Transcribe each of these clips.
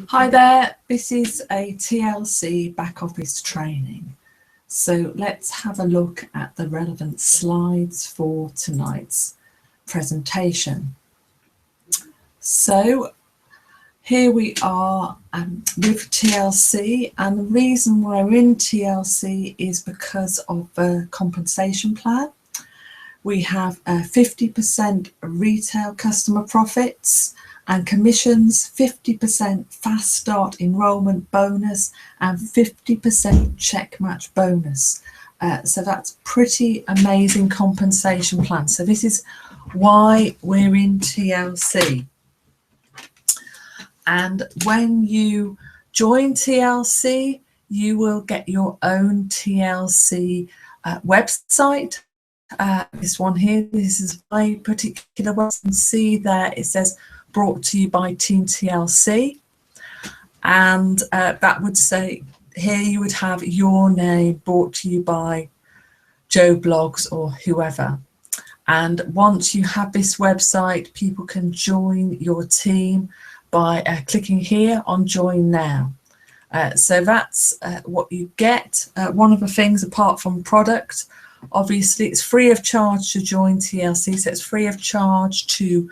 Hi there, this is a TLC back office training. So let's have a look at the relevant slides for tonight's presentation. So here we are with TLC, and the reason why we're in TLC is because of the compensation plan. We have 50% retail customer profits and commissions, 50% fast start enrolment bonus, and 50% check match bonus. So that's pretty amazing compensation plan. So this is why we're in TLC. And when you join TLC, you will get your own TLC website. This one here, this is my particular one. You can see there it says brought to you by Team TLC, and that would say here you would have your name brought to you by Joe Blogs or whoever. And once you have this website, people can join your team by clicking here on join now. So that's what you get. One of the things apart from product, obviously it's free of charge to join TLC, so it's free of charge to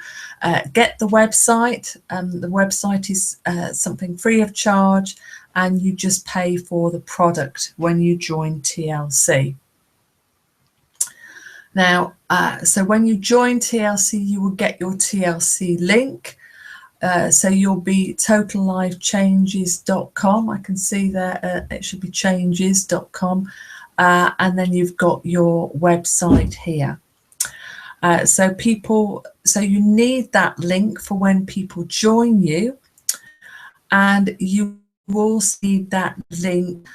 get the website. The website is something free of charge, and you just pay for the product when you join TLC. Now, so when you join TLC, you will get your TLC link. So you'll be totallifechanges.com. I can see there it should be changes.com. And then you've got your website here. So you need that link for when people join you, and you will see that link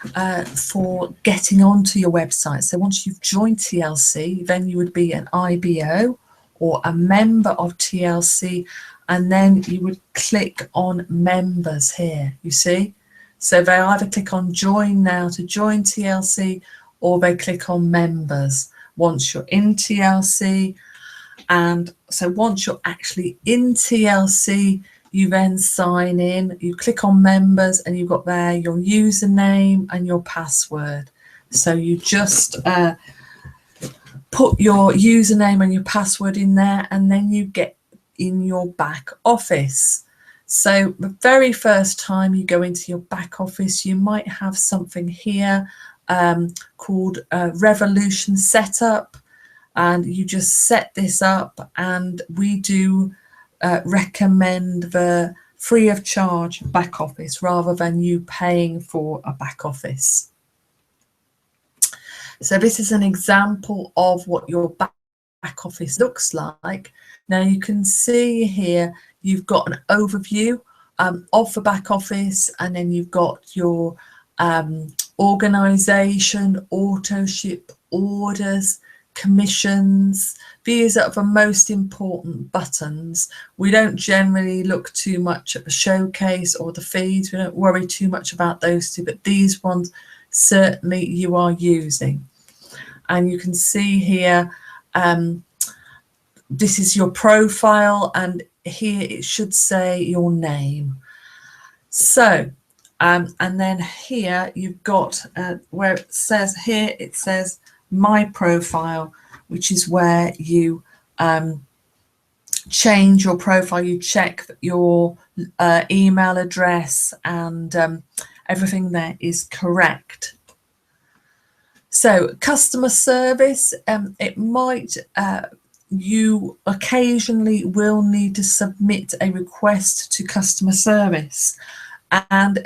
for getting onto your website. So once you've joined TLC, then you would be an IBO or a member of TLC, and then you would click on members here, you see. So they either click on join now to join TLC, or they click on members once you're in TLC. And so once you're actually in TLC, you then sign in, you click on members, and you've got there your username and your password. So you just put your username and your password in there, and then you get in your back office. So the very first time you go into your back office, you might have something here called Revolution Setup, and you just set this up, and we do recommend the free of charge back office rather than you paying for a back office. So this is an example of what your back office looks like. Now you can see here you've got an overview of the back office, and then you've got your organization, auto ship, orders, commissions. These are the most important buttons. We don't generally look too much at the showcase or the feeds. We don't worry too much about those two, but these ones certainly you are using. And you can see here this is your profile, and here it should say your name. So and then here you've got where it says here, it says my profile, which is where you change your profile, you check your email address, and everything there is correct. So customer service, it might you occasionally will need to submit a request to customer service, and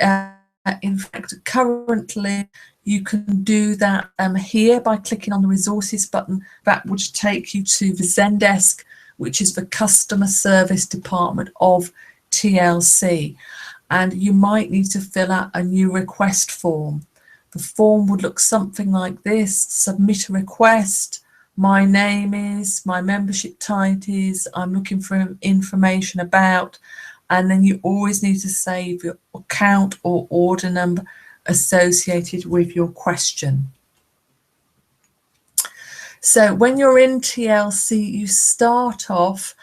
in fact currently you can do that here by clicking on the resources button. That would take you to the Zendesk, which is the customer service department of TLC, and you might need to fill out a new request form. The form would look something like this: submit a request, my name is, my membership type is, I'm looking for information about, and then you always need to save your account or order number associated with your question. So when you're in TLC, you start off,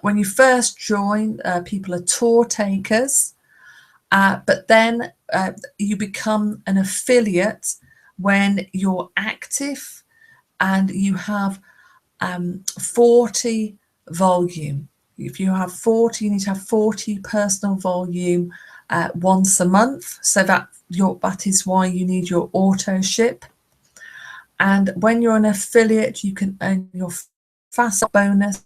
when you first join, people are tour takers, But then you become an affiliate when you're active and you have 40 volume. If you have 40, you need to have 40 personal volume once a month. So that is why you need your auto ship. And when you're an affiliate, you can earn your fast bonus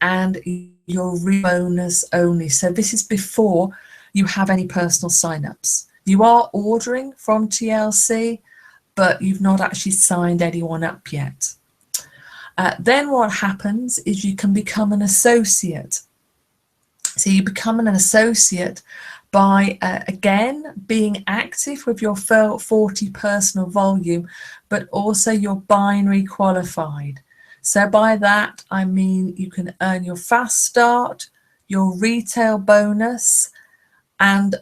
and your bonus only. So this is before you have any personal signups. You are ordering from TLC, but you've not actually signed anyone up yet. Then what happens is you can become an associate. So you become an associate by, again, being active with your 40 personal volume, but also you're binary qualified. So by that, I mean you can earn your fast start, your retail bonus, and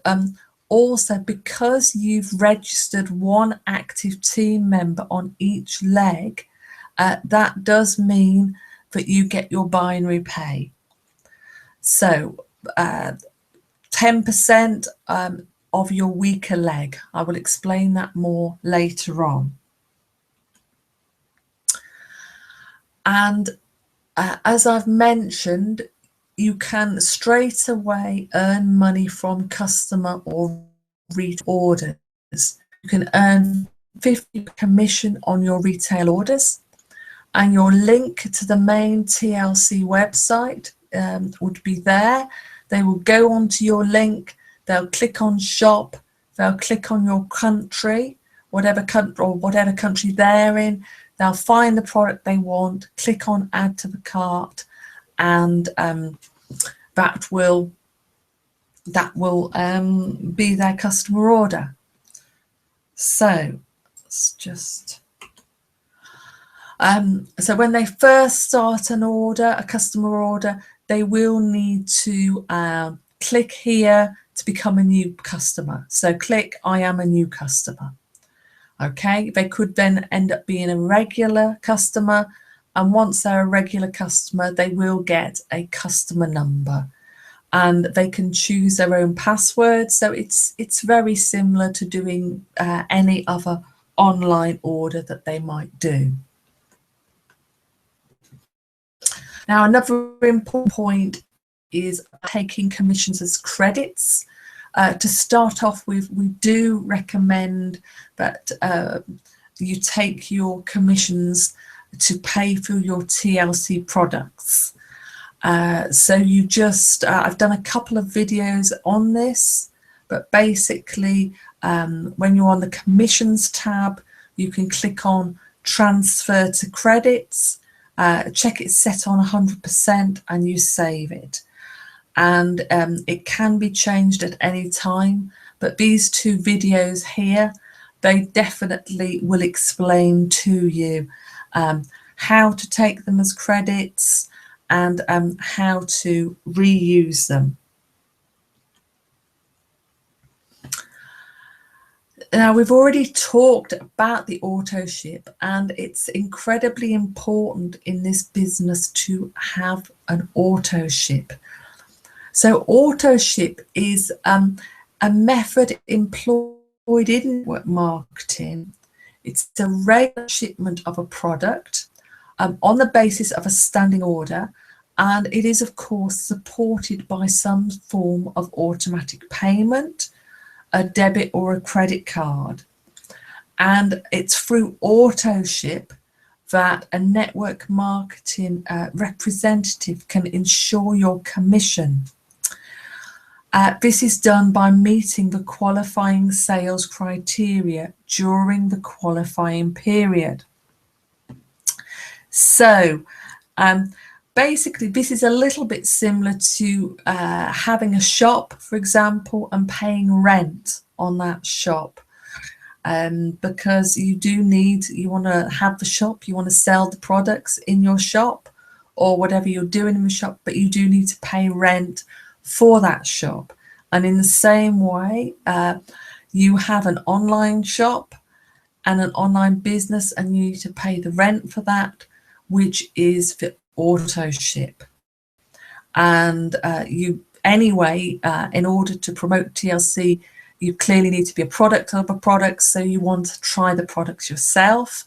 also because you've registered one active team member on each leg, that does mean that you get your binary pay. So 10% of your weaker leg. I will explain that more later on. And as I've mentioned, you can straight away earn money from customer or retail orders. You can earn 50 commission on your retail orders, and your link to the main TLC website would be there. They will go onto your link, they'll click on shop, they'll click on your country, whatever country they're in, they'll find the product they want, click on add to the cart, and that will be their customer order. So let's just so when they first start an order, a customer order, they will need to click here to become a new customer. So click I am a new customer. Okay, they could then end up being a regular customer, and once they're a regular customer, they will get a customer number, and they can choose their own password. So it's very similar to doing any other online order that they might do. Now, another important point is taking commissions as credits. To start off with, we do recommend that you take your commissions to pay for your TLC products. So you just, I've done a couple of videos on this, but basically when you're on the commissions tab, you can click on transfer to credits, check it's set on 100% and you save it. And it can be changed at any time, but these two videos here, they definitely will explain to you how to take them as credits and how to reuse them. Now, we've already talked about the auto ship, and it's incredibly important in this business to have an auto ship. So auto ship is a method employed in network marketing. It's a regular shipment of a product on the basis of a standing order, and it is of course supported by some form of automatic payment, a debit or a credit card. And it's through auto ship that a network marketing representative can ensure your commission. This is done by meeting the qualifying sales criteria during the qualifying period. So basically, this is a little bit similar to having a shop, for example, and paying rent on that shop. Because you want to have the shop, you want to sell the products in your shop or whatever you're doing in the shop, but you do need to pay rent for that shop. And in the same way, you have an online shop and an online business, and you need to pay the rent for that, which is the auto ship. And you anyway, in order to promote TLC, you clearly need to be a product of a product, so you want to try the products yourself.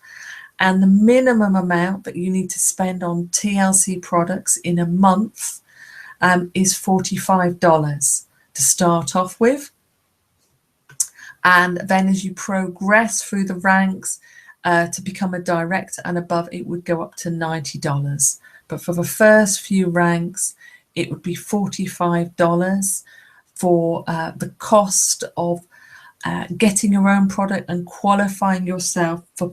And the minimum amount that you need to spend on TLC products in a month is $45 to start off with. And then as you progress through the ranks to become a director and above, it would go up to $90. But for the first few ranks, it would be $45 for the cost of getting your own product and qualifying yourself for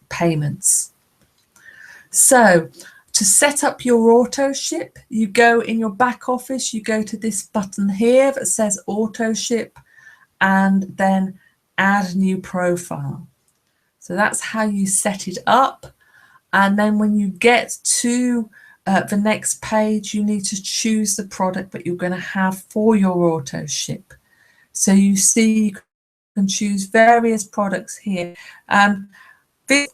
payments. So to set up your auto ship, you go in your back office, you go to this button here that says auto ship, and then add new profile. So that's how you set it up. And then when you get to the next page, you need to choose the product that you're going to have for your auto ship. So you see, you can choose various products here. This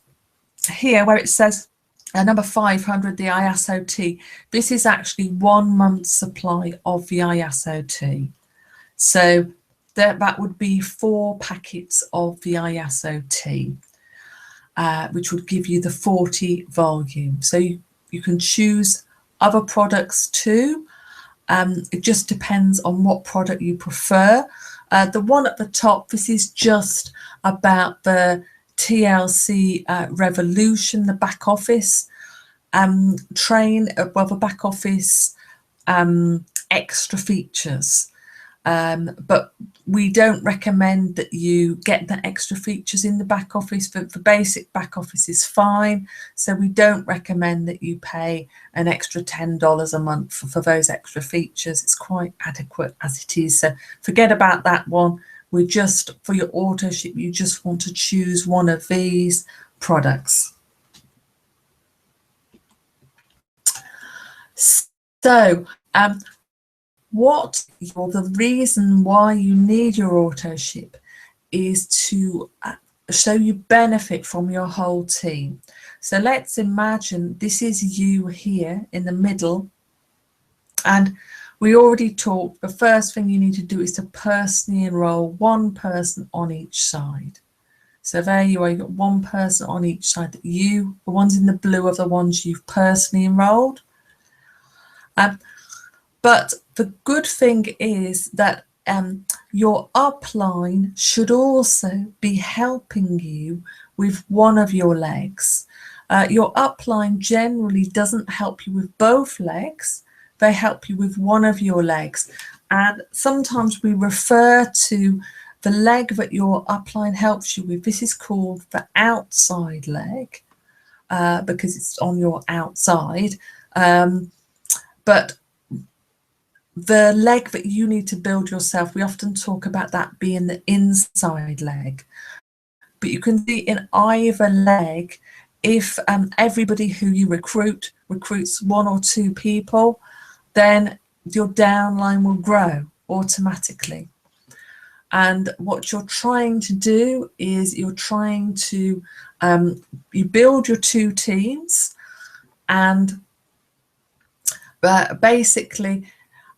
here where it says number 500, the ISOT, this is actually 1 month's supply of the ISOT. So that would be 4 packets of the ISOT, which would give you the 40 volume. So you can choose other products too. It just depends on what product you prefer. The one at the top, this is just about the TLC revolution, the back office the back office extra features. But we don't recommend that you get the extra features in the back office. The basic back office is fine. So we don't recommend that you pay an extra $10 a month for those extra features. It's quite adequate as it is. So forget about that one. We just, for your auto ship, you just want to choose one of these products. So, the reason why you need your auto ship is to show you benefit from your whole team. So let's imagine this is you here in the middle, and we already talked, the first thing you need to do is to personally enroll one person on each side. So there you are, you've got one person on each side. The ones in the blue are the ones you've personally enrolled. But the good thing is that your upline should also be helping you with one of your legs. Your upline generally doesn't help you with both legs. They help you with one of your legs. And sometimes we refer to the leg that your upline helps you with. This is called the outside leg because it's on your outside. But the leg that you need to build yourself, we often talk about that being the inside leg. But you can see in either leg, if everybody who you recruits 1 or 2 people, then your downline will grow automatically. And what you're trying to do is you're trying to, you build your 2 teams, and basically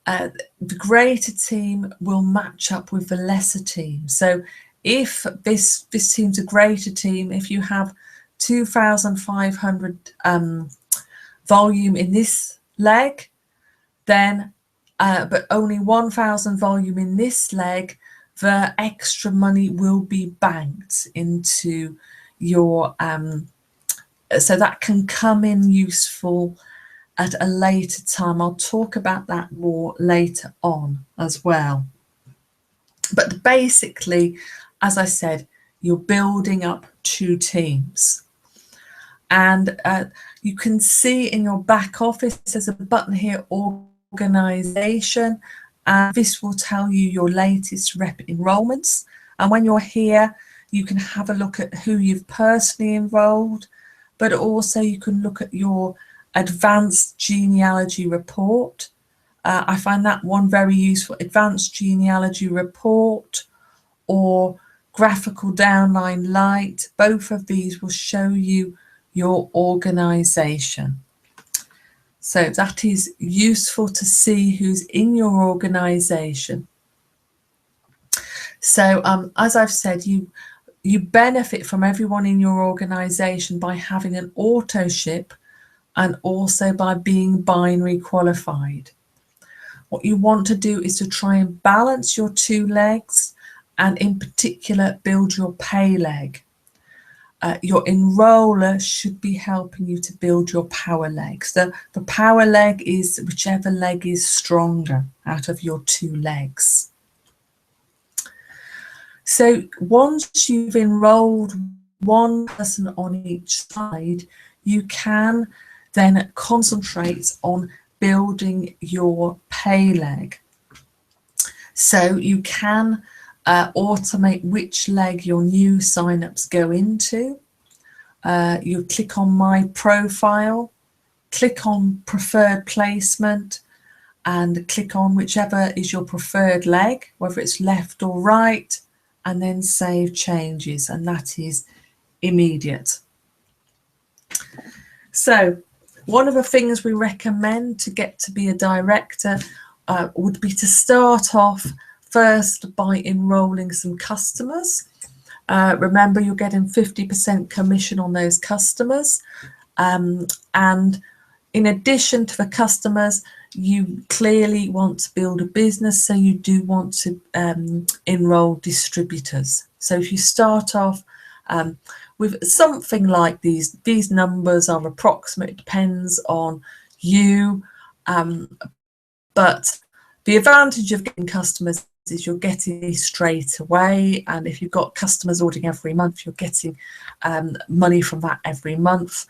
the greater team will match up with the lesser team. So if this team's a greater team, if you have 2,500 volume in this leg, then but only 1,000 volume in this leg, the extra money will be banked into your so that can come in useful at a later time. I'll talk about that more later on as well. But basically, as I said, you're building up 2 teams. And you can see in your back office, there's a button here, Organization. And this will tell you your latest rep enrollments. And when you're here, you can have a look at who you've personally enrolled, but also you can look at your advanced genealogy report. I find that one very useful. Advanced genealogy report or graphical downline light. Both of these will show you your organization. So that is useful to see who's in your organization. So as I've said, you benefit from everyone in your organization by having an auto ship and also by being binary qualified. What you want to do is to try and balance your two legs, and in particular build your pay leg. Your enroller should be helping you to build your power legs. The power leg is whichever leg is stronger out of your two legs. So once you've enrolled one person on each side, you can then concentrate on building your pay leg. So you can automate which leg your new signups go into. You click on My Profile, click on Preferred Placement, and click on whichever is your preferred leg, whether it's left or right, and then Save Changes, and that is immediate. So one of the things we recommend to get to be a director would be to start off first by enrolling some customers. Remember, you're getting 50% commission on those customers. And in addition to the customers, you clearly want to build a business, so you do want to enroll distributors. So if you start off with something like these numbers are approximate, it depends on you, but the advantage of getting customers is you're getting it straight away, and if you've got customers ordering every month, you're getting money from that every month.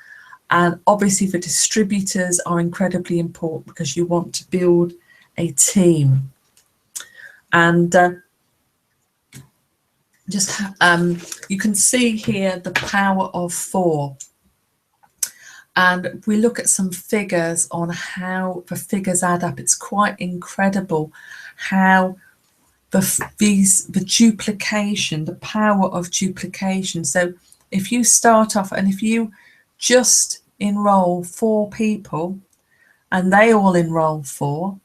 And obviously the distributors are incredibly important because you want to build a team. And you can see here the power of 4. And we look at some figures on how the figures add up. It's quite incredible how the duplication, the power of duplication. So if you start off and if you just enroll 4 people and they all enroll 4,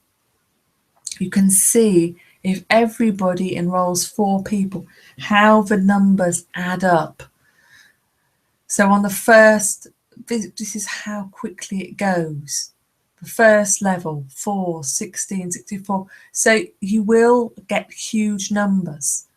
you can see if everybody enrolls 4 people, how the numbers add up. So on the first, this is how quickly it goes. The first level, 4, 16, 64. So you will get huge numbers.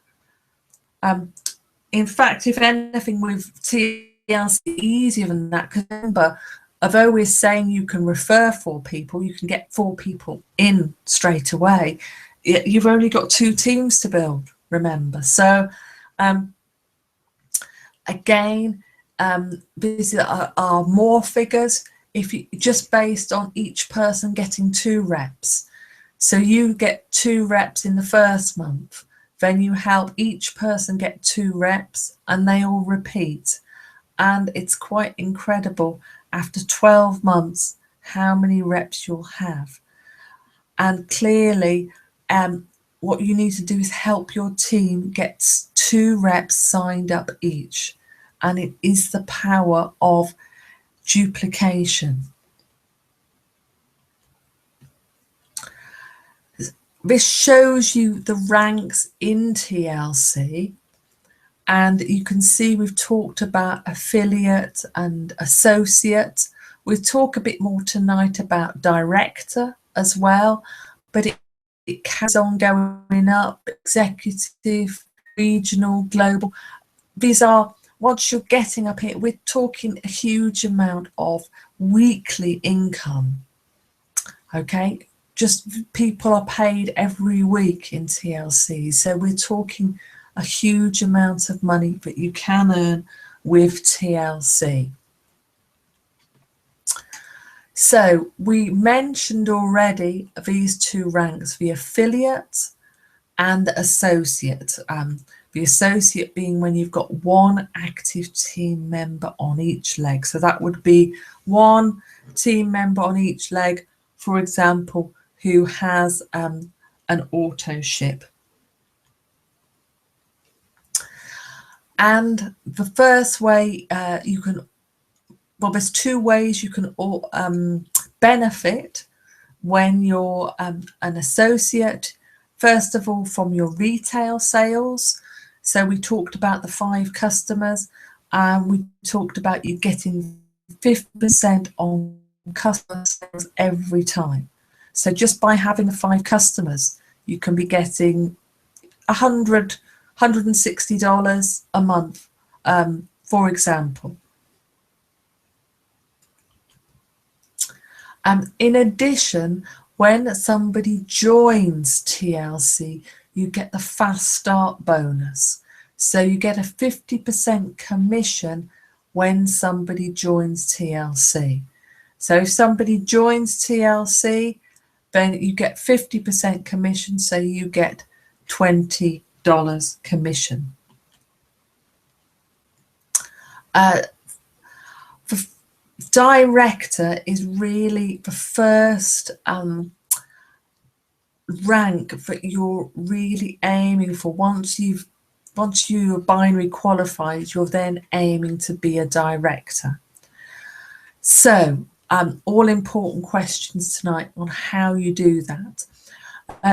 In fact, if anything, with TLC easier than that, because remember, although we're saying you can refer 4 people, you can get 4 people in straight away. You've only got 2 teams to build, remember. So again, these are more figures if you just based on each person getting 2 reps. So you get 2 reps in the first month, then you help each person get 2 reps and they all repeat. And it's quite incredible after 12 months how many reps you'll have. And clearly what you need to do is help your team get 2 reps signed up each. And it is the power of duplication. This shows you the ranks in TLC, and you can see we've talked about affiliate and associate. We'll talk a bit more tonight about director as well, but it carries on going up: executive, regional, global. These are, once you're getting up here, we're talking a huge amount of weekly income. Okay, just people are paid every week in TLC. So we're talking a huge amount of money that you can earn with TLC. So we mentioned already these 2 ranks, the affiliate and the associate. The associate being when you've got 1 active team member on each leg. So that would be 1 team member on each leg, for example, who has an auto ship. And the first way you can, well, there's 2 ways you can benefit when you're an associate, first of all, from your retail sales. So we talked about the 5 customers, and we talked about you getting 50% on customer sales every time. So just by having 5 customers, you can be getting $160 a month, for example. In addition, when somebody joins TLC, you get the fast start bonus. So you get a 50% commission when somebody joins TLC. So if somebody joins TLC, then you get 50% commission, so you get $20 commission. The director is really the first rank that you're really aiming for. Once you're binary qualified, you're then aiming to be a director. So all important questions tonight on how you do that.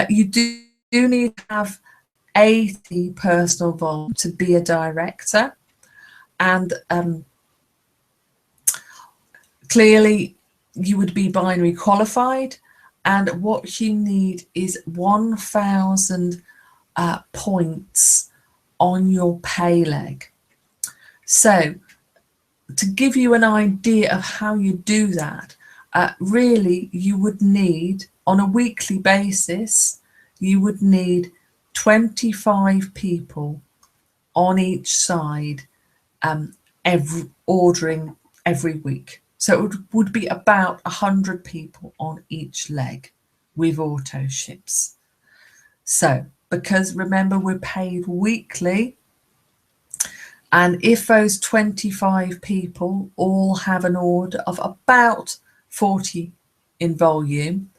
You do need to have 80 personal volume to be a director, and clearly you would be binary qualified, and what you need is 1,000 points on your pay leg. So to give you an idea of how you do that, really you would need, on a weekly basis, you would need 25 people on each side ordering every week. So it would be about 100 people on each leg with auto ships. So, because remember, we're paid weekly, and if those 25 people all have an order of about 40 in volume,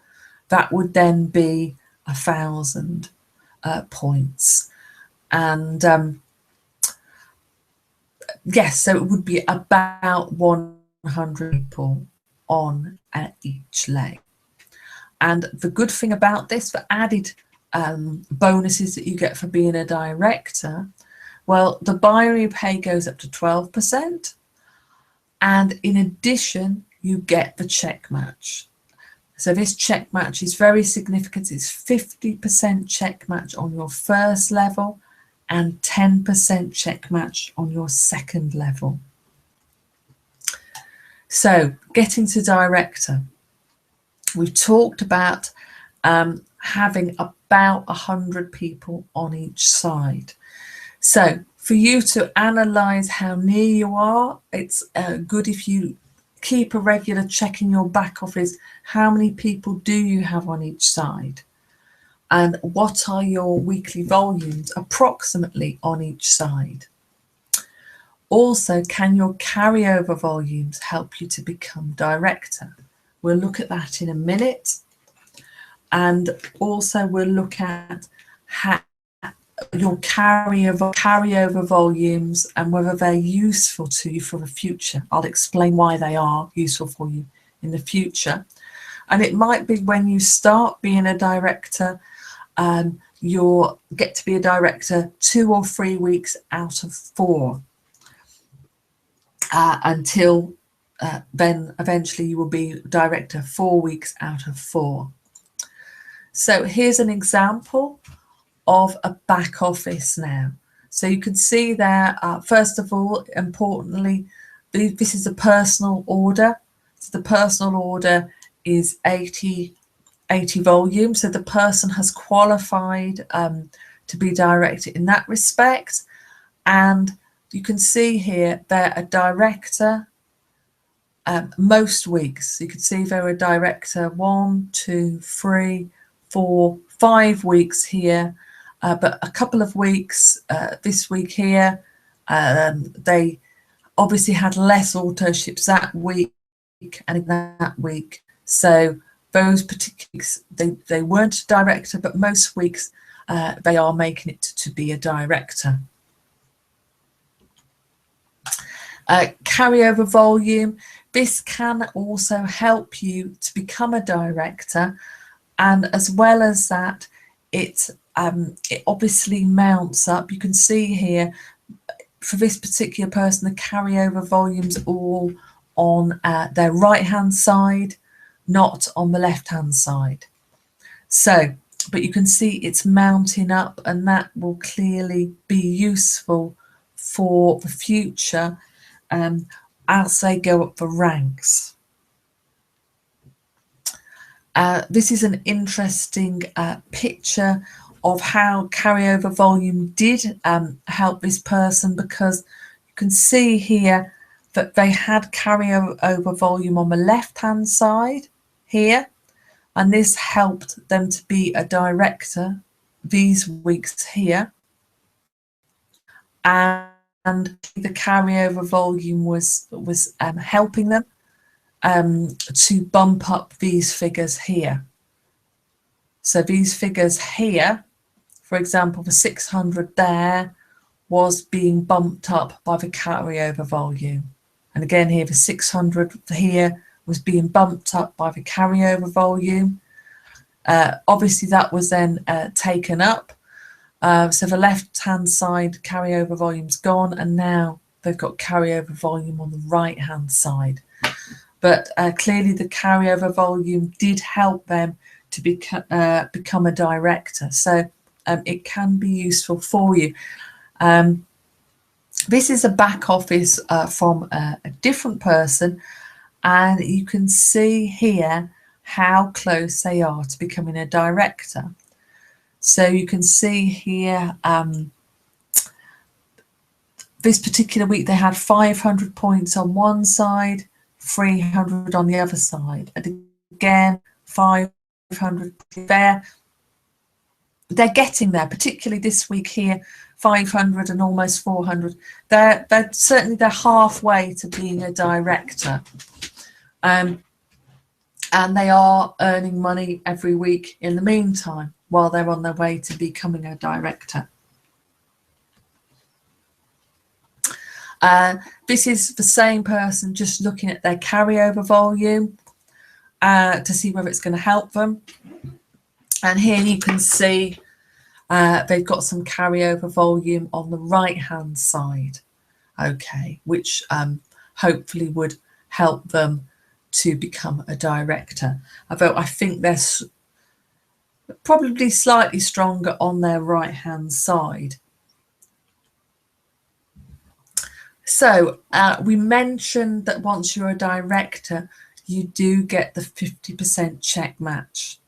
that would then be 1,000 points. And yes, so it would be about 100 people on each leg. And the good thing about this, the added bonuses that you get for being a director, well, the binary pay goes up to 12%, and in addition you get the check match. So this check match is very significant. It's 50% check match on your first level and 10% check match on your second level. So getting to director, we've talked about having about 100 people on each side. So for you to analyze how near you are, it's good if you keep a regular check in your back office. How many people do you have on each side? And what are your weekly volumes approximately on each side? Also, can your carryover volumes help you to become director? We'll look at that in a minute. And also we'll look at how your carryover volumes and whether they're useful to you for the future. I'll explain why they are useful for you in the future. And it might be when you start being a director, you'll get to be a director 2 or 3 weeks out of 4, until then eventually you will be director 4 weeks out of 4. So here's an example of a back office now. So you can see there, first of all, importantly, this is a personal order. So the personal order is 80 volume. So the person has qualified to be director in that respect. And you can see here they're a director most weeks. You can see they're a director 1, 2, 3, 4, 5 weeks here. But a couple of weeks, this week here, they obviously had less auto ships that week and in that week. So those particular weeks, they weren't a director, but most weeks they are making it to be a director. Carryover volume, This can also help you to become a director, and as well as that, it obviously mounts up. You can see here for this particular person, the carryover volume's all on their right hand side, not on the left hand side. So, but you can see it's mounting up, and that will clearly be useful for the future as they go up the ranks. This is an interesting picture of how carryover volume did help this person, because you can see here that they had carryover volume on the left hand side here, and this helped them to be a director these weeks here, and the carryover volume was helping them to bump up these figures here. So these figures here, for example, the 600 there was being bumped up by the carryover volume. And again here, the 600 here was being bumped up by the carryover volume. Obviously that was then taken up. So the left-hand side carryover volume's gone, and now they've got carryover volume on the right-hand side. But clearly the carryover volume did help them to become a director. So it can be useful for you. This is a back office from a different person, and you can see here how close they are to becoming a director. So you can see here, this particular week they had 500 points on one side, 300 on the other side, and again 500 there. They're getting there, particularly this week here, 500 and almost 400. They're certainly halfway to being a director, and they are earning money every week in the meantime while they're on their way to becoming a director. This is the same person just looking at their carryover volume to see whether it's going to help them. And here you can see they've got some carryover volume on the right hand side, okay, which hopefully would help them to become a director, although I think they're probably slightly stronger on their right hand side. So we mentioned that once you're a director, you do get the 50% check match.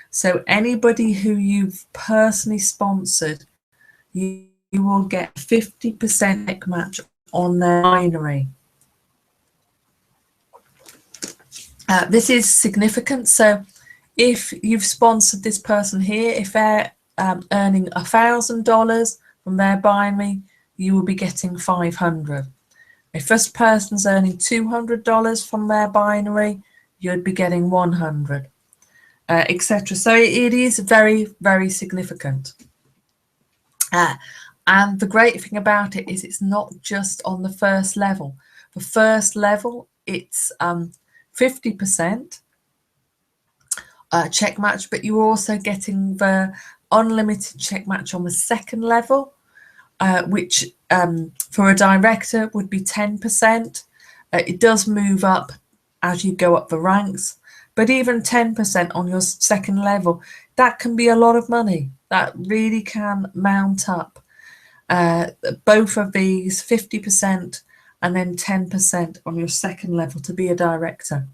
So anybody who you've personally sponsored, you will get 50% check match on their binary. This is significant. So if you've sponsored this person here, if they're earning $1,000 from their binary, you will be getting 500. If this person's earning $200 from their binary, you'd be getting 100, etc. So it is very, very significant. And the great thing about it is it's not just on the first level. The first level, it's 50% check match, but you're also getting the unlimited check match on the second level, which for a director would be 10%. It does move up as you go up the ranks, but even 10% on your second level, that can be a lot of money. That really can mount up. Both of these, 50% and then 10% on your second level to be a director.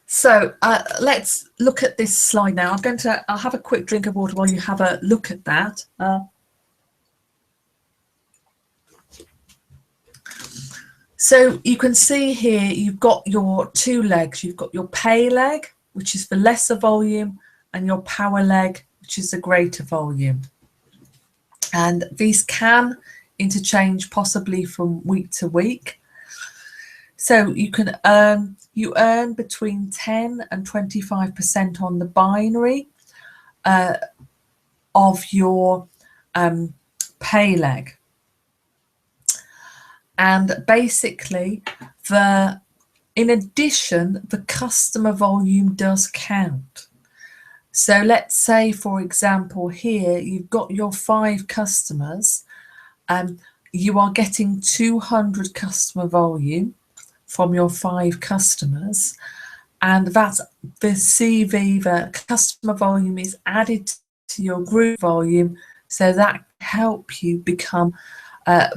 So let's look at this slide now. I'll have a quick drink of water while you have a look at that. So you can see here, you've got your two legs. You've got your pay leg, which is the lesser volume, and your power leg, which is the greater volume. And these can interchange possibly from week to week. So you can earn between 10 and 25% on the binary of your pay leg. And basically, in addition, the customer volume does count. So let's say, for example, here you've got your 5 customers, you are getting 200 customer volume from your 5 customers, and that's the CV, the customer volume is added to your group volume, so that help you become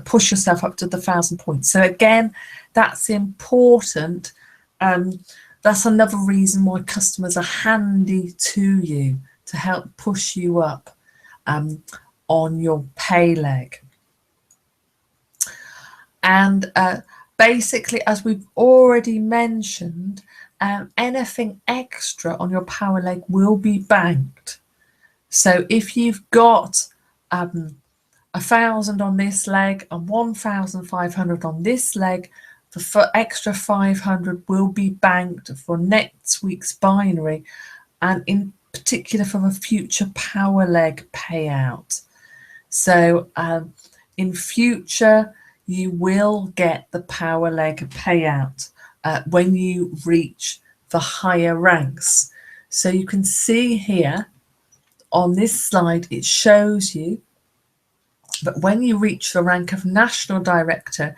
push yourself up to the 1,000 points. So again, that's important. That's another reason why customers are handy to you, to help push you up on your pay leg. And basically, as we've already mentioned, anything extra on your power leg will be banked. So if you've got 1,000 on this leg and 1,500 on this leg, the extra 500 will be banked for next week's binary, and in particular for the future power leg payout. So in future, you will get the power leg payout when you reach the higher ranks. So you can see here on this slide, it shows you that when you reach the rank of National Director,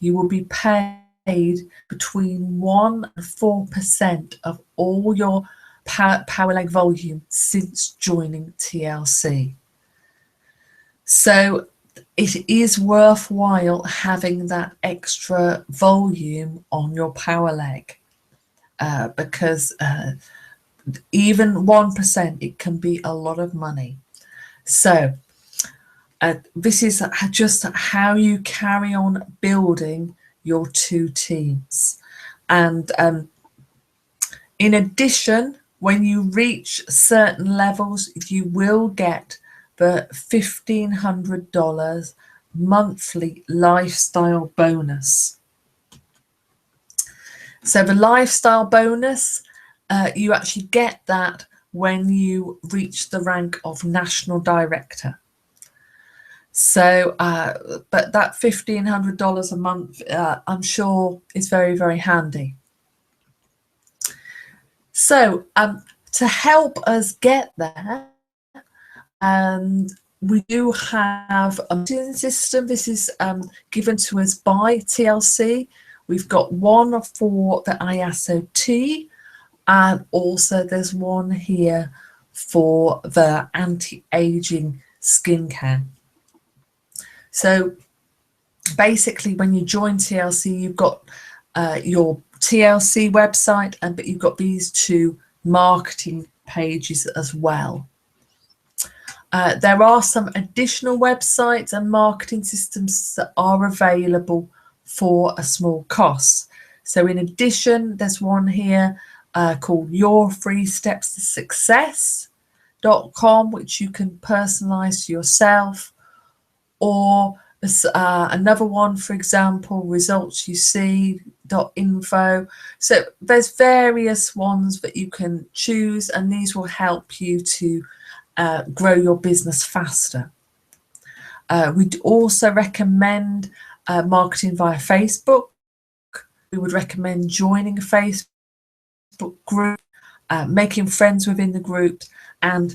you will be paid between 1% and 4% of all your power leg volume since joining TLC. So it is worthwhile having that extra volume on your power leg because even 1%, it can be a lot of money. So this is just how you carry on building your 2 teams. And in addition, when you reach certain levels, you will get the $1,500 monthly lifestyle bonus. So the lifestyle bonus, you actually get that when you reach the rank of National Director. So, but that $1,500 a month, I'm sure is very, very handy. So, to help us get there, we do have a system. This is given to us by TLC. We've got one for the ISO-T, and also there's one here for the anti-aging skincare. So basically, when you join TLC, you've got your TLC website, but you've got these 2 marketing pages as well. There are some additional websites and marketing systems that are available for a small cost. So in addition, there's one here called yourfreestepstosuccess.com, which you can personalize to yourself, or another one, for example, resultsyouSee.info. So there's various ones that you can choose, and these will help you to grow your business faster. We'd also recommend marketing via Facebook. We would recommend joining a Facebook group, making friends within the group, and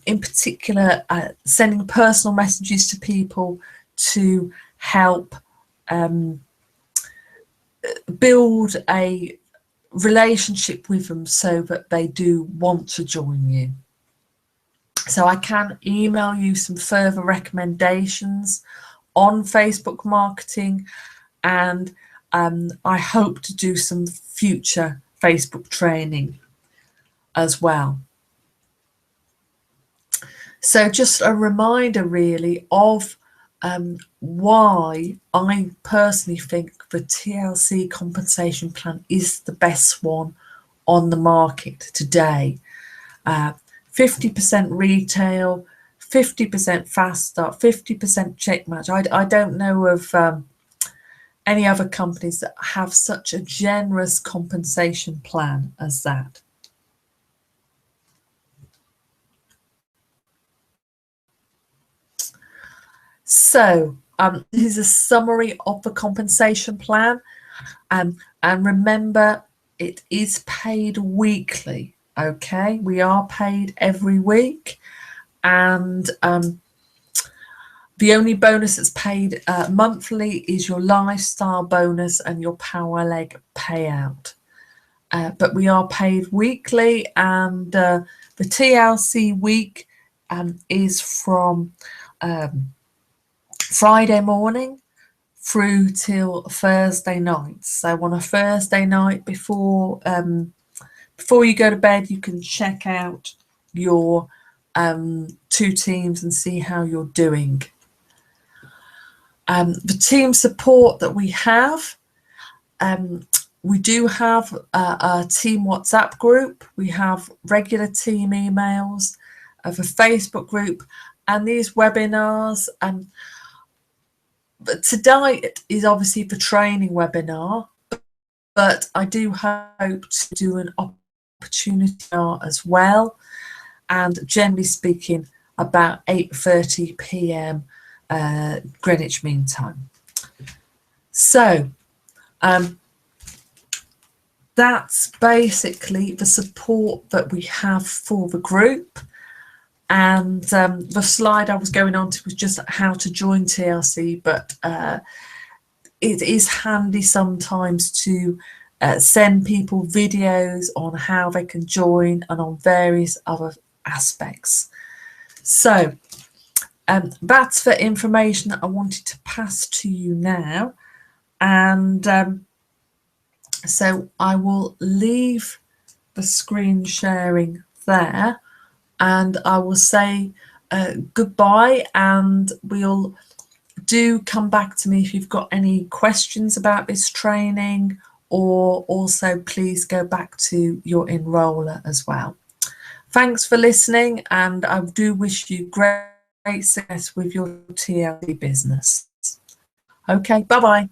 in particular sending personal messages to people to help build a relationship with them so that they do want to join you. So I can email you some further recommendations on Facebook marketing, and I hope to do some future Facebook training as well. So just a reminder really of why I personally think the TLC compensation plan is the best one on the market today. 50% retail, 50% fast start, 50% check match. I don't know of any other companies that have such a generous compensation plan as that. So This is a summary of the compensation plan. And remember, it is paid weekly. Okay, we are paid every week, and the only bonus that's paid monthly is your lifestyle bonus and your power leg payout. But we are paid weekly, and the TLC week is from Friday morning through till Thursday night. So on a Thursday night before you go to bed, you can check out your 2 teams and see how you're doing. The team support that we have, we do have a team WhatsApp group. We have regular team emails, of a Facebook group, and these webinars. But tonight is obviously the training webinar, but I do hope to do an opportunity as well, and generally speaking about 8:30 p.m. Greenwich Mean Time. So that's basically the support that we have for the group. And the slide I was going on to was just how to join TLC, but it is handy sometimes to send people videos on how they can join and on various other aspects. So that's the information that I wanted to pass to you now. And so I will leave the screen sharing there, and I will say goodbye, and we'll do come back to me if you've got any questions about this training, or also please go back to your enroller as well. Thanks for listening, and I do wish you great success with your TLC business. Okay, bye-bye.